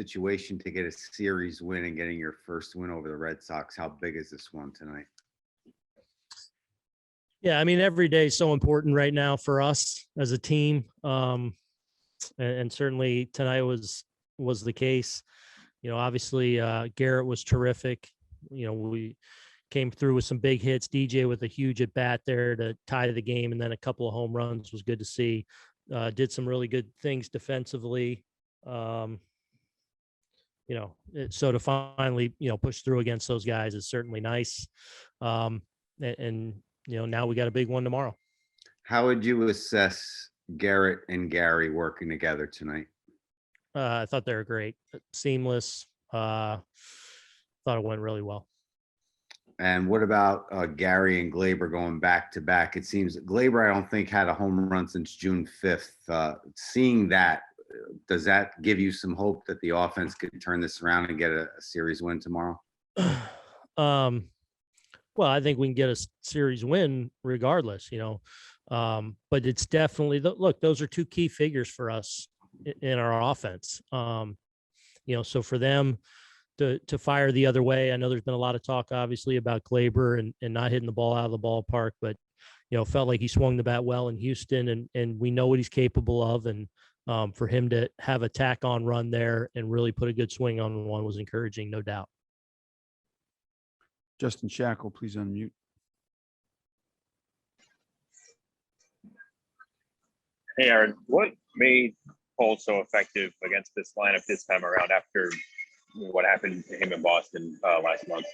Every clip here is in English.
situation to get a series win and getting your first win over the Red Sox. How big is this one tonight? Yeah, I mean, every day is so important right now for us as a team. And certainly tonight was the case. Obviously Garrett was terrific. We came through with some big hits. DJ with a huge at bat there to tie the game, and then a couple of home runs was good to see. Did some really good things defensively. So to finally, push through against those guys is certainly nice. And now we got a big one tomorrow. How would you assess Garrett and Gary working together tonight? I thought they were great, seamless. Thought it went really well. And what about Gary and Glaber going back to back? It seems Glaber, I don't think, had a home run since June 5th. Seeing that, does that give you some hope that the offense could turn this around and get a series win tomorrow? Well, I think we can get a series win regardless, but it's definitely look, those are two key figures for us in our offense. So for them to fire the other way, I know there's been a lot of talk obviously about Glaber and not hitting the ball out of the ballpark, but felt like he swung the bat well in Houston, and we know what he's capable of. And for him to have a tack on run there and really put a good swing on one was encouraging, no doubt. Justin Shackle, please unmute. Hey, Aaron, what made Cole so effective against this lineup this time around after what happened to him in Boston last month?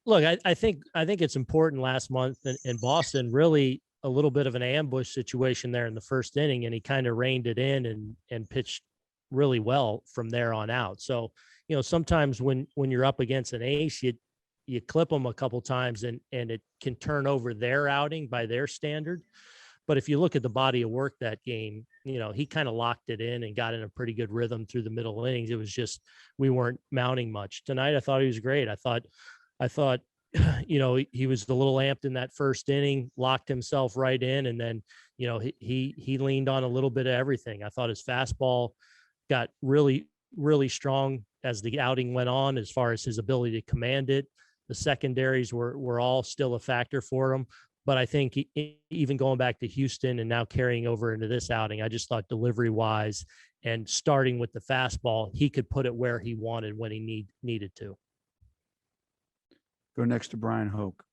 Look, I think it's important last month in Boston, really a little bit of an ambush situation there in the first inning, and he kind of reined it in and pitched really well from there on out. So, sometimes when you're up against an ace, you clip them a couple times and it can turn over their outing by their standard. But if you look at the body of work that game, he kind of locked it in and got in a pretty good rhythm through the middle innings. It was just, we weren't mounting much. Tonight, I thought he was great. I thought, he was a little amped in that first inning, locked himself right in. And then, he leaned on a little bit of everything. I thought his fastball got really, really strong as the outing went on, as far as his ability to command it. The secondaries were all still a factor for him. But I think even going back to Houston and now carrying over into this outing, I just thought delivery-wise and starting with the fastball, he could put it where he wanted when he needed to. Go next to Brian Hoke.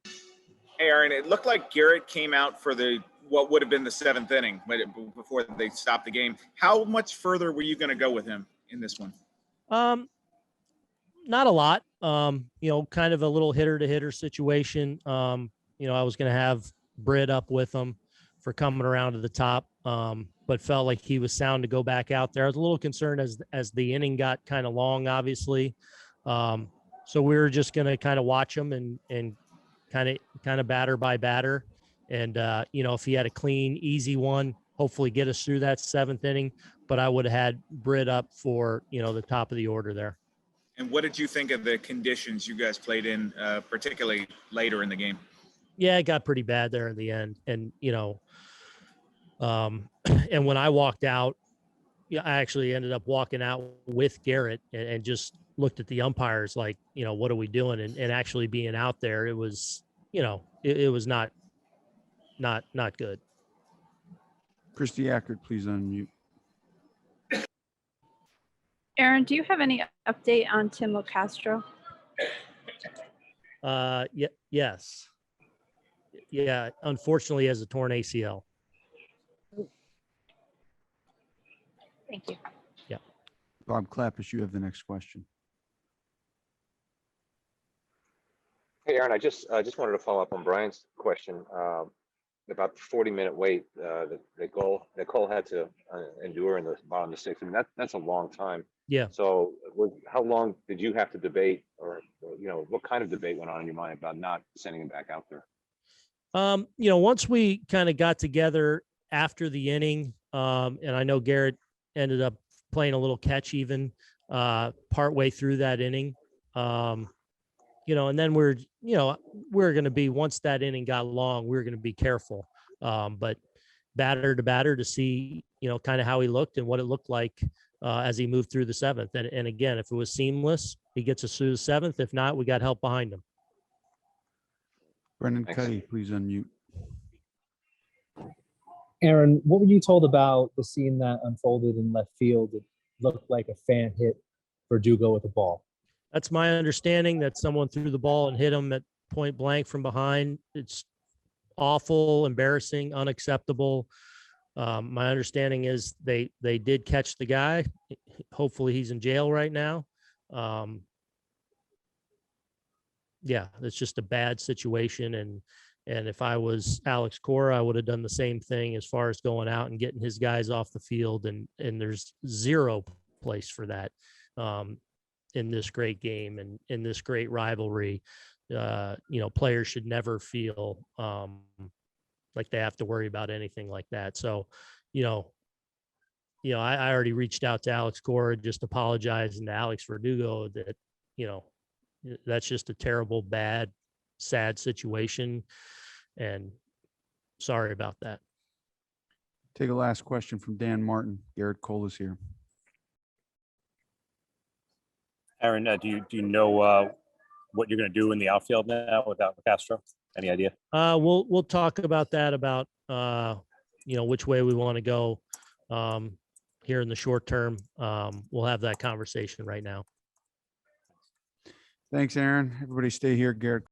Hey, Aaron, it looked like Garrett came out for what would have been the seventh inning before they stopped the game. How much further were you going to go with him in this one? Not a lot. Kind of a little hitter-to-hitter situation. I was going to have Britt up with him for coming around to the top, but felt like he was sound to go back out there. I was a little concerned as the inning got kind of long, obviously. So we were just going to kind of watch him and kind of batter by batter. And, if he had a clean, easy one, hopefully get us through that seventh inning. But I would have had Britt up for, the top of the order there. And what did you think of the conditions you guys played in, particularly later in the game? Yeah, it got pretty bad there in the end. And, and when I walked out, I actually ended up walking out with Garrett and just looked at the umpires like, what are we doing? And actually being out there, it was, it was not good. Christy Ackert, please unmute. Aaron, do you have any update on Tim Locastro? Yes. Yeah, unfortunately, has a torn ACL. Thank you. Yeah. Bob Clappus, you have the next question. Hey, Aaron, I just wanted to follow up on Brian's question about the 40-minute wait that Cole had to endure in the bottom of the sixth. I mean, that's a long time. Yeah. So how long did you have to debate, or what kind of debate went on in your mind about not sending him back out there? Once we kind of got together after the inning, and I know Garrett ended up playing a little catch even partway through that inning. And then we're going to be, once that inning got long, we were going to be careful. But, batter to batter to see, kind of how he looked and what it looked like as he moved through the seventh. And again, if it was seamless, he gets us through the seventh. If not, we got help behind him. Brendan Thanks. Cuddy, please unmute. Aaron, what were you told about the scene that unfolded in left field? It looked like a fan hit Verdugo with the ball. That's my understanding, that someone threw the ball and hit him at point blank from behind. It's awful, embarrassing, unacceptable. My understanding is they did catch the guy. Hopefully he's in jail right now. Yeah, it's just a bad situation. And if I was Alex Cora, I would have done the same thing as far as going out and getting his guys off the field. And there's zero place for that in this great game and in this great rivalry. Players should never feel like they have to worry about anything like that. So, I already reached out to Alex Cora, just apologizing to Alex Verdugo that, that's just a terrible, bad, sad situation. And sorry about that. Take a last question from Dan Martin. Garrett Cole is here. Aaron, do you know what you're going to do in the outfield now without Castro? Any idea? We'll talk about that, about which way we want to go here in the short term. We'll have that conversation right now. Thanks, Aaron. Everybody stay here. Garrett.